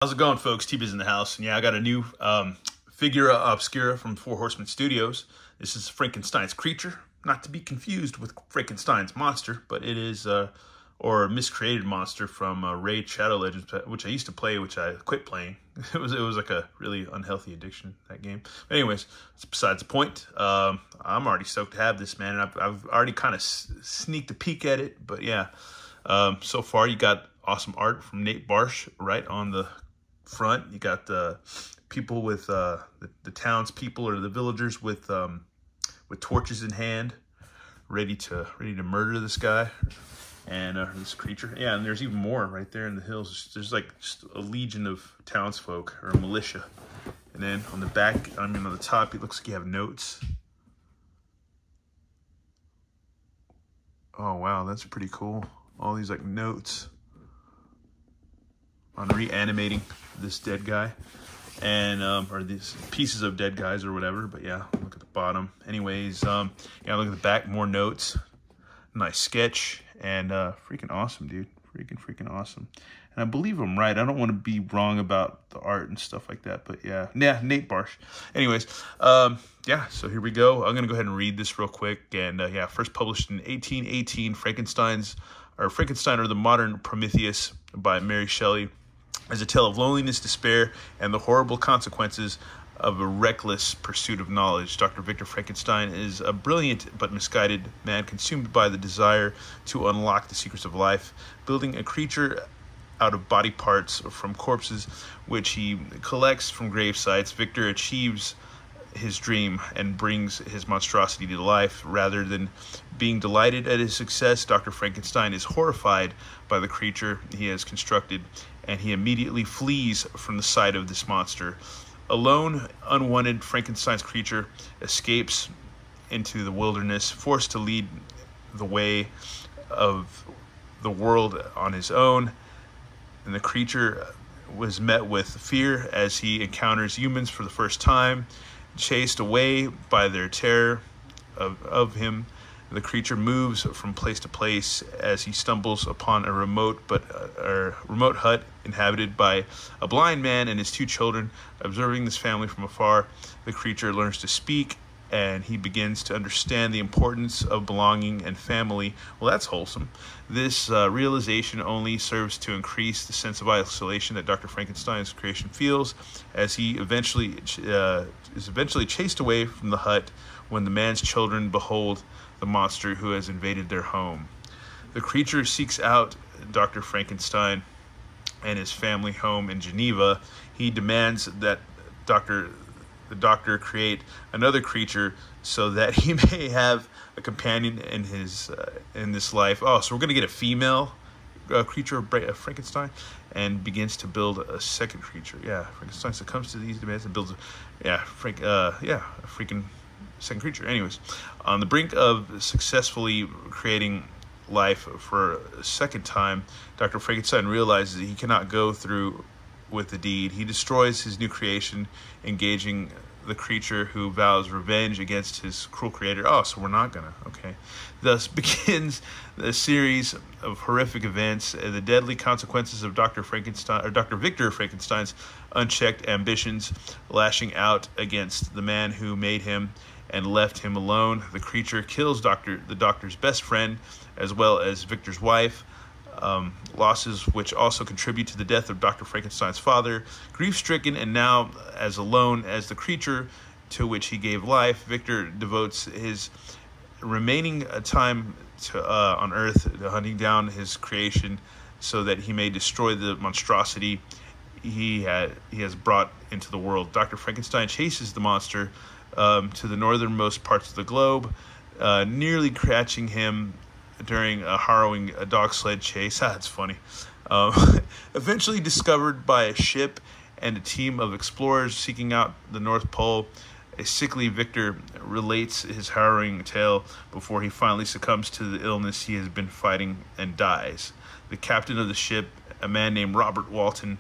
How's it going, folks? T-Biz in the house. And yeah, I got a new Figura Obscura from Horsemen Studios. This is Frankenstein's creature, not to be confused with Frankenstein's monster, but it is, or a miscreated monster from Raid Shadow Legends, which I used to play, which I quit playing. It was like a really unhealthy addiction, that game. But anyways, it's besides the point. I'm already stoked to have this, man. And I've already kind of sneaked a peek at it, but yeah. So far, you got awesome art from Nate Barsh right on the front. You got the people with the townspeople or the villagers with torches in hand, ready to murder this guy and this creature. Yeah, and there's even more right there in the hills. There's like just a legion of townsfolk or a militia. And then on the back, on the top, it looks like you have notes. Oh wow, that's pretty cool. All these like notes on reanimating this dead guy, and or these pieces of dead guys or whatever. But yeah, look at the bottom. Anyways, yeah, look at the back, more notes. Nice sketch, and freaking awesome, dude. Freaking awesome. And I believe I'm right. I don't want to be wrong about the art and stuff like that, but yeah, Nate Barsh. Anyways, yeah, so here we go. I'm gonna go ahead and read this real quick. And yeah, first published in 1818, Frankenstein or the Modern Prometheus by Mary Shelley, is a tale of loneliness, despair, and the horrible consequences of a reckless pursuit of knowledge. Dr. Victor Frankenstein is a brilliant but misguided man consumed by the desire to unlock the secrets of life. Building a creature out of body parts from corpses, which he collects from grave sites, Victor achieves his dream and brings his monstrosity to life. Rather than being delighted at his success, Dr. Frankenstein is horrified by the creature he has constructed, and he immediately flees from the sight of this monster. Alone, unwanted, Frankenstein's creature escapes into the wilderness, forced to lead the way of the world on his own. And the creature was met with fear as he encounters humans for the first time. Chased away by their terror of him, the creature moves from place to place as he stumbles upon a remote hut inhabited by a blind man and his two children. Observing this family from afar, the creature learns to speak, and he begins to understand the importance of belonging and family. Well, that's wholesome. This realization only serves to increase the sense of isolation that Dr. Frankenstein's creation feels, as he is eventually chased away from the hut when the man's children behold the monster who has invaded their home. The creature seeks out Dr. Frankenstein and his family home in Geneva. He demands that the doctor create another creature so that he may have a companion in his in this life. Oh, so we're gonna get a female creature of Frankenstein, and begins to build a second creature. Yeah, Frankenstein succumbs to these demands and builds a freaking second creature. Anyways, on the brink of successfully creating life for a second time, Dr. Frankenstein realizes that he cannot go through with the deed. He destroys his new creation, engaging the creature who vows revenge against his cruel creator. Oh, so we're not gonna, okay. Thus begins a series of horrific events, the deadly consequences of Dr. Victor Frankenstein's unchecked ambitions, lashing out against the man who made him and left him alone. The creature kills the doctor's best friend, as well as Victor's wife. Losses which also contribute to the death of Dr. Frankenstein's father. Grief-stricken and now as alone as the creature to which he gave life, Victor devotes his remaining time on Earth to hunting down his creation so that he may destroy the monstrosity he has brought into the world. Dr. Frankenstein chases the monster to the northernmost parts of the globe, nearly catching him during a harrowing dog sled chase. That's funny. Eventually discovered by a ship and a team of explorers seeking out the North Pole, a sickly Victor relates his harrowing tale before he finally succumbs to the illness he has been fighting and dies. The captain of the ship, a man named Robert Walton,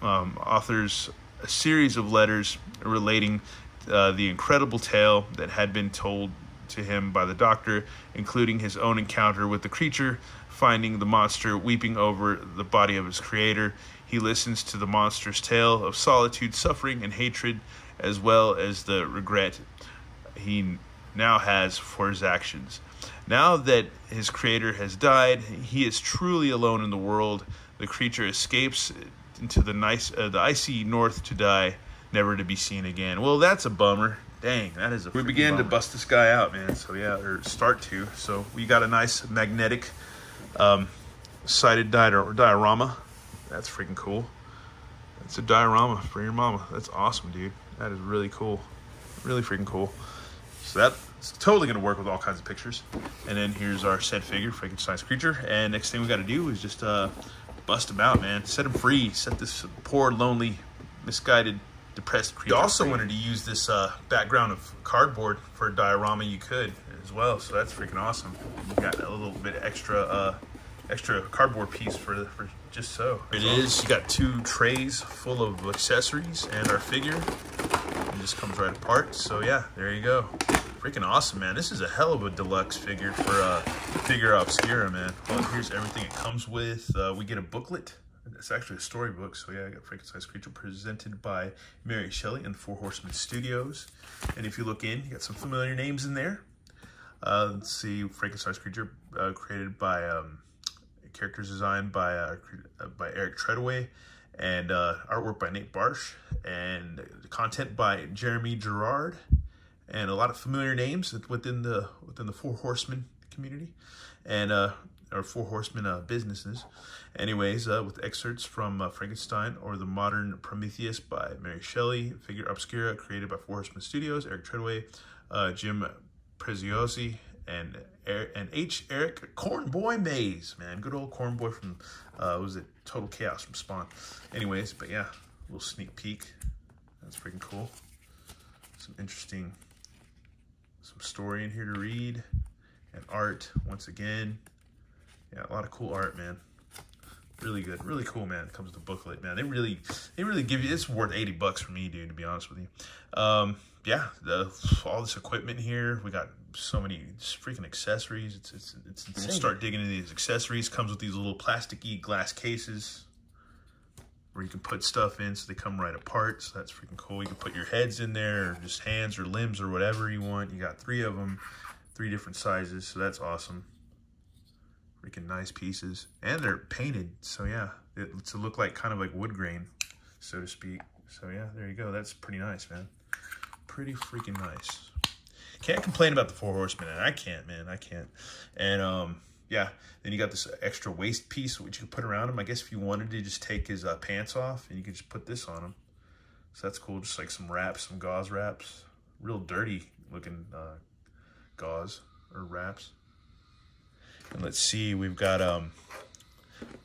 authors a series of letters relating the incredible tale that had been told to him by the doctor, including his own encounter with the creature, finding the monster weeping over the body of his creator. He listens to the monster's tale of solitude, suffering, and hatred, as well as the regret he now has for his actions. Now that his creator has died, he is truly alone in the world. The creature escapes into the icy north to die, never to be seen again. Well, that's a bummer. Dang, that is a We began bummer to bust this guy out, man. So yeah, or start to. So we got a nice magnetic sided diorama. That's freaking cool. That's a diorama for your mama. That's awesome, dude. That is really cool. Really freaking cool. So that's totally going to work with all kinds of pictures. And then here's our said figure, Frankenstein's creature. And next thing we got to do is just bust him out, man. Set him free. Set this poor, lonely, misguided, depressed creature. You also wanted to use this background of cardboard for a diorama. You could as well. So that's freaking awesome. You got a little bit extra cardboard piece for just so. It is. You got 2 trays full of accessories and our figure. It just comes right apart. So yeah, there you go. Freaking awesome, man. This is a hell of a deluxe figure for Figura Obscura, man. Well, here's everything it comes with. We get a booklet. It's actually a storybook. So yeah, I got Frankenstein's creature presented by Mary Shelley and 4 Horsemen Studios. And if you look in, you got some familiar names in there. Let's see, Frankenstein's creature created by characters designed by Eric Treadaway, and artwork by Nate Barsh, and content by Jeremy Gerard, and a lot of familiar names within the 4 Horsemen community, and or 4 Horsemen businesses. Anyways, with excerpts from Frankenstein or the Modern Prometheus by Mary Shelley, Figura Obscura created by 4 Horsemen Studios, Eric Treadaway, Jim Preziosi, and Eric Cornboy Mays, man. Good old Cornboy from, was it Total Chaos from Spawn. Anyways, but yeah, a little sneak peek. That's freaking cool. Some story in here to read. And art, once again. Yeah, a lot of cool art, man. Really good, really cool, man. It comes with the booklet, man. They really give you, it's worth $80 for me, dude, to be honest with you. Yeah, all this equipment here. We got so many freaking accessories. It's insane. We'll start digging into these accessories. Comes with these little plasticky glass cases where you can put stuff in, so they come right apart. So that's freaking cool. You can put your heads in there, or just hands or limbs or whatever you want. You got 3 of them, 3 different sizes. So that's awesome. Freaking nice pieces, and they're painted. So yeah, to look like kind of like wood grain, so to speak. So yeah, there you go. That's pretty nice, man. Pretty freaking nice. Can't complain about the 4 Horsemen, and I can't, man. I can't. And yeah, then you got this extra waist piece which you can put around him. I guess if you wanted to just take his pants off, and you could just put this on him. So that's cool. Just like some wraps, some gauze wraps. Real dirty looking gauze or wraps. And let's see, we've got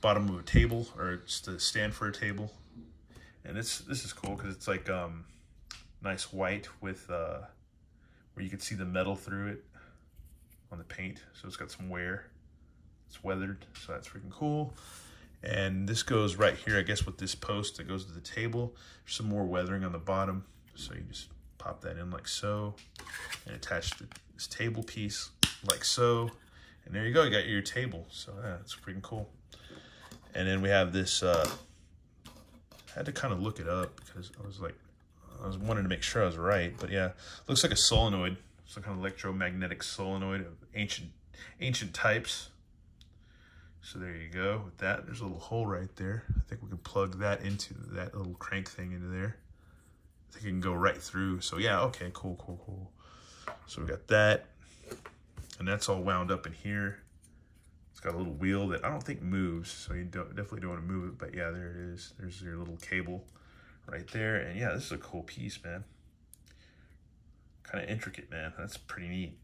bottom of a table, or just a stand for a table. And this is cool because it's like nice white with where you can see the metal through it on the paint. So it's got some wear. It's weathered, so that's freaking cool. And this goes right here, I guess, with this post that goes to the table. There's some more weathering on the bottom, so you just pop that in like so, and attach this table piece like so. And there you go, you got your table. So yeah, it's freaking cool. And then we have this, I had to kind of look it up because I was wanting to make sure I was right. But yeah, looks like a solenoid, some kind of electromagnetic solenoid of ancient types. So there you go. With that, there's a little hole right there. I think we can plug that into that little crank thing into there. I think it can go right through. So yeah, okay, cool. So we got that. And that's all wound up in here. It's got a little wheel that I don't think moves, so you definitely don't want to move it. But yeah, there it is. There's your little cable right there. And yeah, this is a cool piece, man. Kind of intricate, man. That's pretty neat.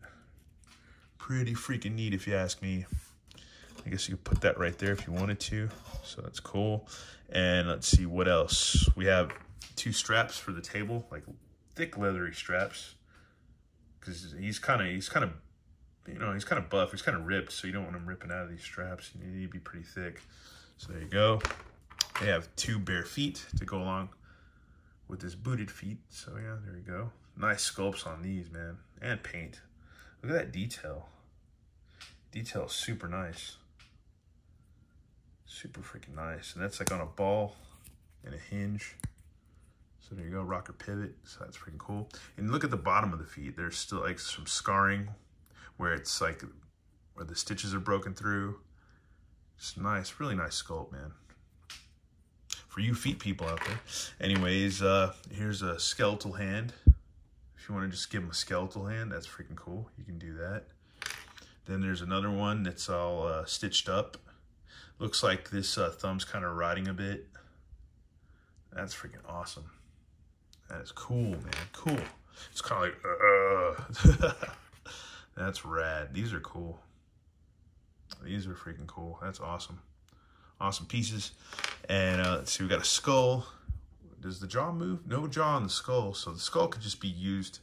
Pretty freaking neat, if you ask me. I guess you could put that right there if you wanted to. So that's cool. And let's see what else. We have 2 straps for the table, like thick leathery straps. Because he's kind of you know, he's kind of buff, he's kind of ripped, so you don't want him ripping out of these straps. You need to be pretty thick. So there you go. They have 2 bare feet to go along with his booted feet. So yeah, there you go. Nice sculpts on these, man. And paint. Look at that detail. Detail is super nice. Super freaking nice. And that's like on a ball. and a hinge. So there you go, rocker pivot. So that's freaking cool. And look at the bottom of the feet. There's still like some scarring where it's like where the stitches are broken through. Just nice, really nice sculpt, man. For you feet people out there. Anyways, here's a skeletal hand. If you want to just give him a skeletal hand, that's freaking cool. You can do that. Then there's another one that's all stitched up. Looks like this thumb's kind of rotting a bit. That's freaking awesome. That is cool, man. Cool. It's kind of like, that's rad. These are cool. These are freaking cool. That's awesome. Awesome pieces. And let's see, we got a skull. Does the jaw move? No jaw on the skull. So the skull could just be used,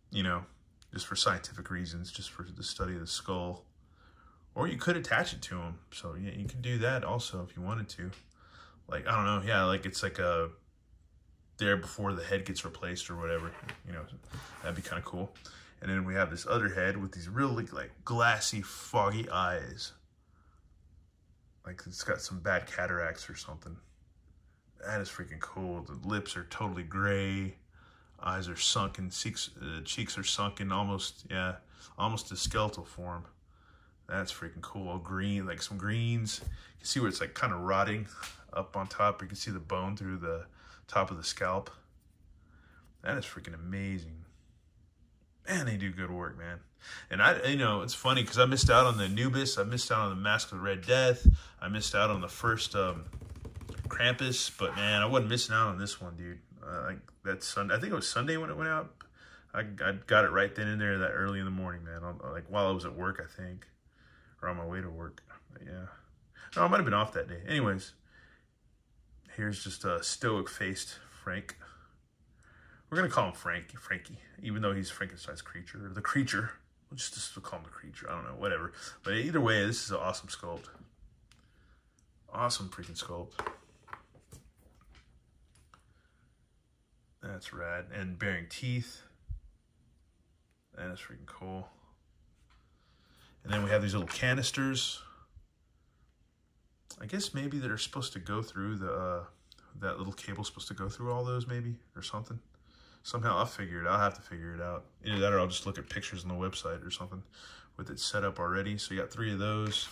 you know, just for scientific reasons, just for the study of the skull. Or you could attach it to him. So yeah, you can do that also if you wanted to. Like, I don't know, yeah, like it's like a there before the head gets replaced or whatever, you know, that'd be kind of cool. And then we have this other head with these really like glassy, foggy eyes. Like it's got some bad cataracts or something. That is freaking cool. The lips are totally gray. Eyes are sunken. Cheeks are sunken, almost, yeah, almost to skeletal form. That's freaking cool. All green, like some greens. You can see where it's like kind of rotting up on top. You can see the bone through the top of the scalp. That is freaking amazing. Man, they do good work, man. And you know, it's funny because I missed out on the Anubis. I missed out on the Mask of the Red Death. I missed out on the first Krampus. But man, I wasn't missing out on this one, dude. Like that Sunday, I think it was Sunday when it went out. I got it right then and there, that early in the morning, man. Like while I was at work, I think, or on my way to work. But yeah, no, I might have been off that day. Anyways, here's just a stoic-faced Frank. We're gonna call him Frankie, even though he's Frankenstein's creature, or the creature. We'll just call him the creature. I don't know, whatever. But either way, this is an awesome sculpt. Awesome freaking sculpt. That's rad. And bearing teeth. That's freaking cool. And then we have these little canisters. I guess maybe they're supposed to go through the that little cable's supposed to go through all those, maybe, or something. Somehow I'll figure it out. I'll have to figure it out. Either that or I'll just look at pictures on the website or something with it set up already. So you got 3 of those.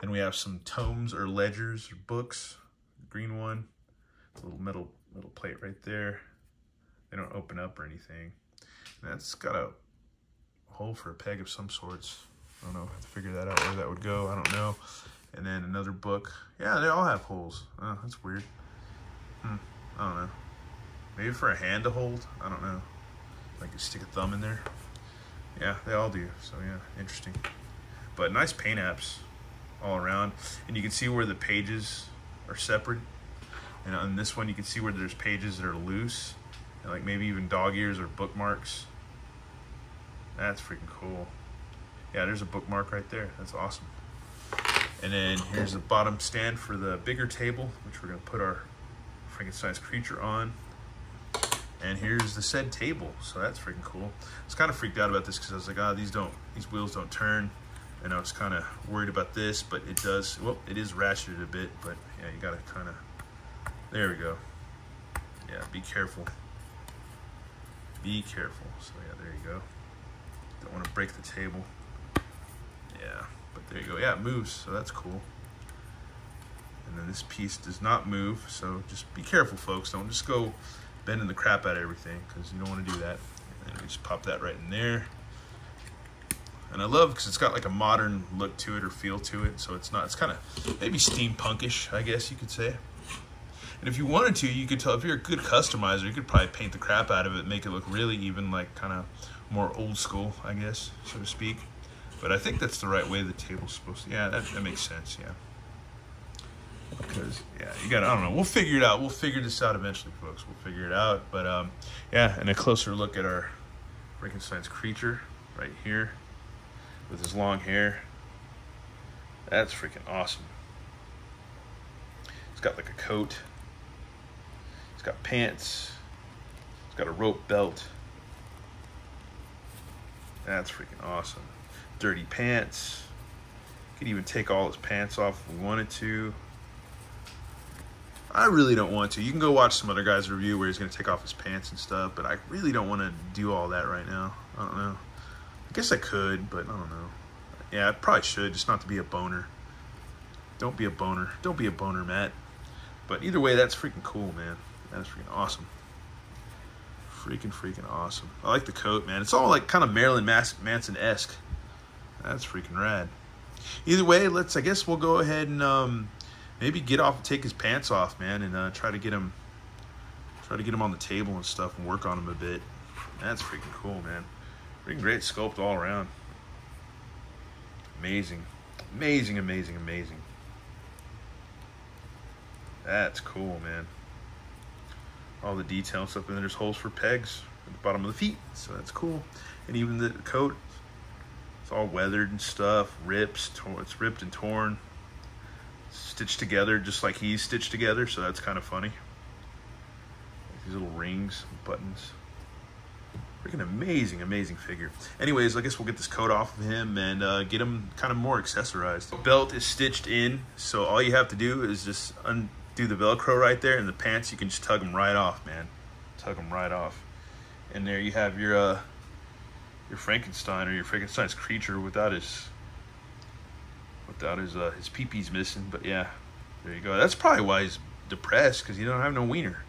Then we have some tomes or ledgers or books. Green one. A little metal plate right there. They don't open up or anything. And that's got a hole for a peg of some sorts. I don't know. I have to figure that out where that would go. I don't know. And then another book. Yeah, they all have holes. Oh, that's weird. I don't know. Maybe for a hand to hold? I don't know. Like you stick a thumb in there. Yeah, they all do. So yeah, interesting. But nice paint apps all around. And you can see where the pages are separate. And on this one, you can see where there's pages that are loose. And like maybe even dog ears or bookmarks. That's freaking cool. Yeah, there's a bookmark right there. That's awesome. And then here's the bottom stand for the bigger table, which we're going to put our Frankenstein's creature on. And here's the said table, so that's freaking cool. I was kind of freaked out about this because I was like, oh, these wheels don't turn. And I was kind of worried about this, but it does, well, it is ratcheted a bit, but yeah, you got to kind of, there we go. Yeah, be careful. Be careful. So yeah, there you go. Don't want to break the table. Yeah, but there you go. Yeah, it moves, so that's cool. And then this piece does not move, so just be careful, folks. Don't just go bending the crap out of everything, because you don't want to do that. And we just pop that right in there. And I love because it's got like a modern look to it or feel to it, so it's kind of maybe steampunkish, I guess you could say. And if you wanted to, you could tell, if you're a good customizer, you could probably paint the crap out of it, make it look really even like kind of more old school, I guess, so to speak. But I think that's the right way the table's supposed to, yeah, that makes sense, yeah. Because, yeah, you gotta, I don't know, we'll figure it out. We'll figure this out eventually, folks. We'll figure it out. But, yeah, and a closer look at our Frankenstein's creature right here with his long hair. That's freaking awesome. He's got like a coat. He's got pants. He's got a rope belt. That's freaking awesome. Dirty pants. Could even take all his pants off if we wanted to. I really don't want to. You can go watch some other guy's review where he's going to take off his pants and stuff, but I really don't want to do all that right now. I don't know. I guess I could, but I don't know. Yeah, I probably should, just not to be a boner. Don't be a boner. Don't be a boner, Matt. But either way, that's freaking cool, man. That is freaking awesome. Freaking awesome. I like the coat, man. It's all like kind of Marilyn Manson-esque. That's freaking rad. Either way, I guess we'll go ahead and maybe take his pants off, man, and try to get him on the table and stuff and work on him a bit. That's freaking cool, man. Freaking great sculpt all around. Amazing. Amazing. That's cool, man. All the detail and stuff, and then there's holes for pegs at the bottom of the feet, so that's cool. And even the coat, it's all weathered and stuff, it's ripped and torn, stitched together just like he's stitched together, so that's kind of funny. These little rings, buttons. Freaking amazing figure. Anyways, I guess we'll get this coat off of him and get him kind of more accessorized. The belt is stitched in, so all you have to do is just undo the Velcro right there, and the pants, you can just tug them right off, man. Tug them right off. And there you have your Frankenstein, or your Frankenstein's creature without his pee-pee's missing. But yeah, there you go. That's probably why he's depressed, because he don't have no wiener.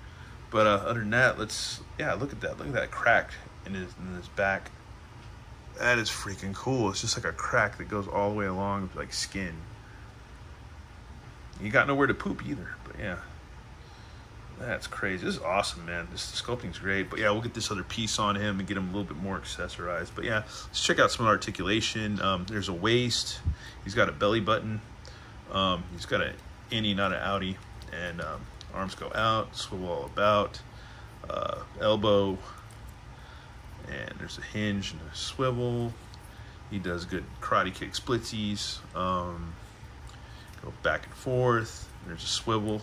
But other than that, look at that. Look at that crack in his back. That is freaking cool. It's just like a crack that goes all the way along like skin. You got nowhere to poop either. But yeah, that's crazy. This is awesome, man. The sculpting's great. But yeah, we'll get this other piece on him and get him a little bit more accessorized. But yeah, let's check out some articulation. There's a waist. He's got a belly button. He's got an innie, not an outie. And arms go out, swivel all about, elbow, and there's a hinge and a swivel. He does good karate kick splitsies. Go back and forth. There's a swivel,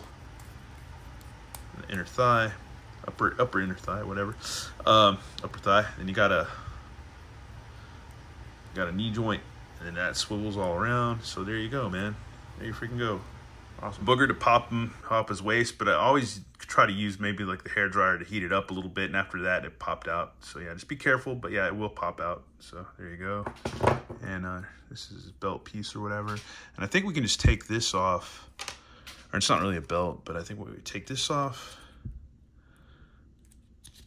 an inner thigh, upper inner thigh, whatever, upper thigh. And you got a knee joint, and then that swivels all around. So there you go, man. There you freaking go. Awesome. Booger to pop his waist, but I always try to use maybe like the hairdryer to heat it up a little bit, and after that it popped out. So yeah, just be careful, but yeah, it will pop out. So there you go. And this is his belt piece or whatever. And I think we can just take this off, or it's not really a belt, but I think we take this off,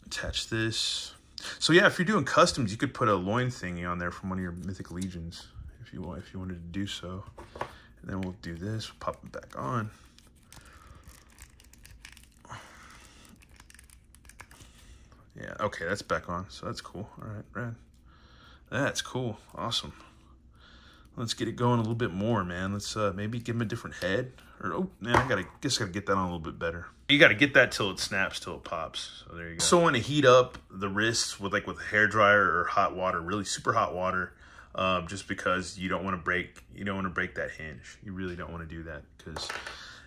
attach this. So yeah, if you're doing customs, you could put a loin thingy on there from one of your Mythic Legions if you wanted to do so. And then we'll do this, we'll pop it back on. Yeah, okay, that's back on, so that's cool. All right, rad. That's cool, awesome. Let's get it going a little bit more, man. Let's maybe give him a different head. Or, oh, man, I guess I gotta get that on a little bit better. You gotta get that till it snaps, till it pops. So there you go. So want to heat up the wrists with a hairdryer or hot water, really super hot water. Just because you don't want to break that hinge. You really don't want to do that, because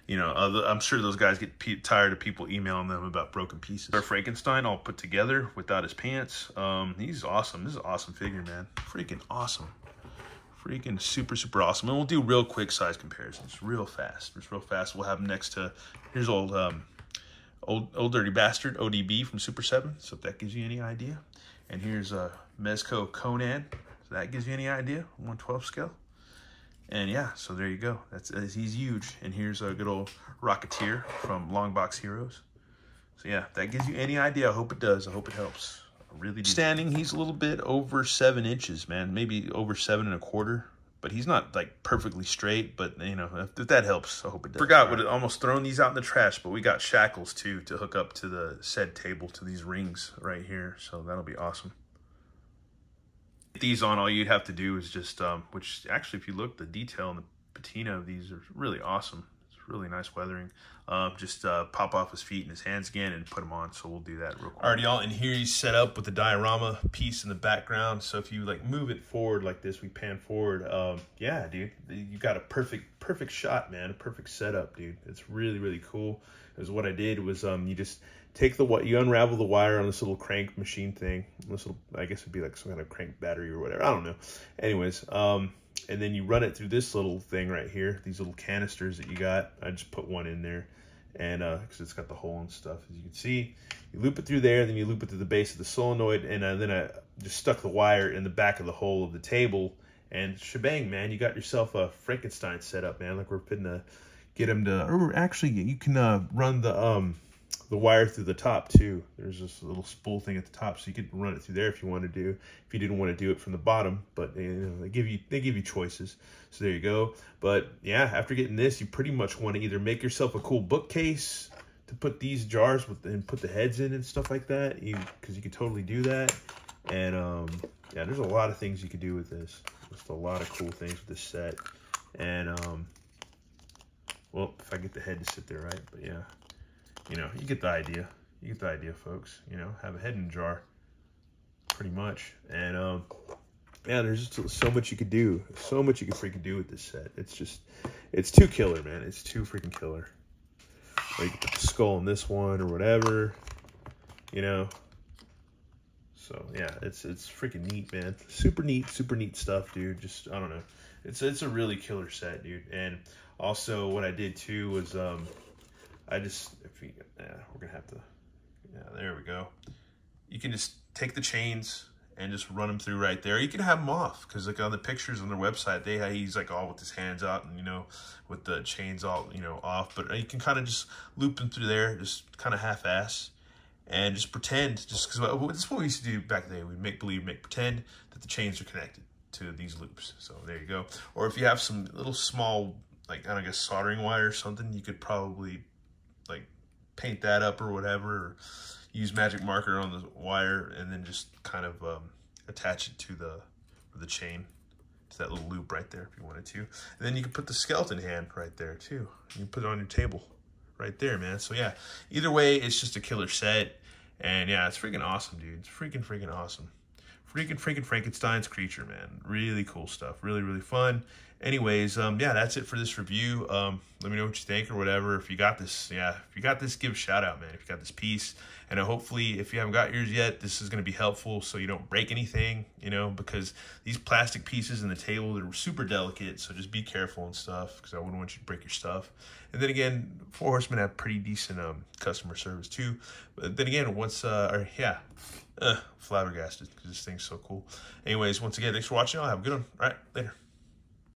I'm sure those guys get tired of people emailing them about broken pieces. Our Frankenstein all put together without his pants. He's awesome. This is an awesome figure, man. Freaking awesome. Freaking super awesome. And we'll do real quick size comparisons, real fast. We'll have him next to, here's old Dirty Bastard ODB from Super 7. So if that gives you any idea. And here's Mezco Conan. So that gives you any idea, 1/12 scale. And yeah, so there you go. He's huge. And here's a good old Rocketeer from Long Box Heroes. So yeah, that gives you any idea. I hope it does. I hope it helps. I really do. Standing, he's a little bit over 7 inches, man. Maybe over 7 1/4. But he's not like perfectly straight. But if that helps, I hope it does. Forgot, would have almost thrown these out in the trash. But we got shackles too to hook up to the said table, to these rings right here. So that'll be awesome. These on, all you'd have to do is just which actually, if you look, the detail and the patina of these are really awesome. It's really nice weathering. Just pop off his feet and his hands again and put them on. So we'll do that real quick. All right, y'all, and here he's set up with the diorama piece in the background. So if you like move it forward like this, we pan forward. Yeah, dude, you got a perfect shot, man. A perfect setup, dude. It's really cool. Because what I did was you just take you unravel the wire on this little crank machine thing. This little, I guess it'd be like some kind of crank battery or whatever. I don't know. Anyways, and then you run it through this little thing right here. These little canisters that you got. I just put one in there. and because it's got the hole and stuff, as you can see. You loop it through there, then you loop it to the base of the solenoid, and then I just stuck the wire in the back of the hole of the table, and shebang, man, you got yourself a Frankenstein setup, man. Like, we're putting to get him to, or actually, you can run the wire through the top too. There's this little spool thing at the top, so you could run it through there if you want to do, if you didn't want to do it from the bottom. But you know, they give you choices. So there you go. But yeah, after getting this, you pretty much want to either make yourself a cool bookcase to put these jars with and put the heads in and stuff like that, because you could totally do that. And yeah, there's a lot of things you could do with this. Just a lot of cool things with this set. And well, if I get the head to sit there right, but yeah. You know, you get the idea. You get the idea, folks. You know, have a head in a jar, pretty much. And yeah, there's just so much you could do. So much you could freaking do with this set. It's just, it's too killer, man. It's too freaking killer. Or you can put the skull in this one or whatever. You know. So yeah, it's freaking neat, man. Super neat stuff, dude. Just, I don't know. It's a really killer set, dude. And also, what I did too was I just, yeah, we're gonna have to, yeah, there we go. You can just take the chains and just run them through right there. You can have them off, because like on the pictures on their website, he's like all with his hands out and, you know, with the chains all, you know, off. But you can kind of just loop them through there, just kind of half-ass, and just pretend, just because this is what we used to do back in the day. We'd make believe, make pretend that the chains are connected to these loops. So there you go. Or if you have some little small, like, I don't know, soldering wire or something, you could probably like paint that up or whatever, or use magic marker on the wire and then just kind of attach it to the chain, to that little loop right there if you wanted to. And then you can put the skeleton hand right there too. You can put it on your table right there, man. So yeah, either way, it's just a killer set. And yeah, it's freaking awesome, dude. It's freaking awesome. Freaking Frankenstein's creature, man. Really cool stuff. Really fun. Anyways, yeah, that's it for this review. Let me know what you think or whatever. If you got this, yeah, if you got this, give a shout out, man. If you got this piece, and hopefully, if you haven't got yours yet, this is going to be helpful so you don't break anything, you know, because these plastic pieces in the table, they're super delicate, so just be careful and stuff, because I wouldn't want you to break your stuff. And then again, Four Horsemen have pretty decent customer service too. But then again, once, flabbergasted, because this thing's so cool. Anyways, once again, thanks for watching. I'll have a good one. All right, later.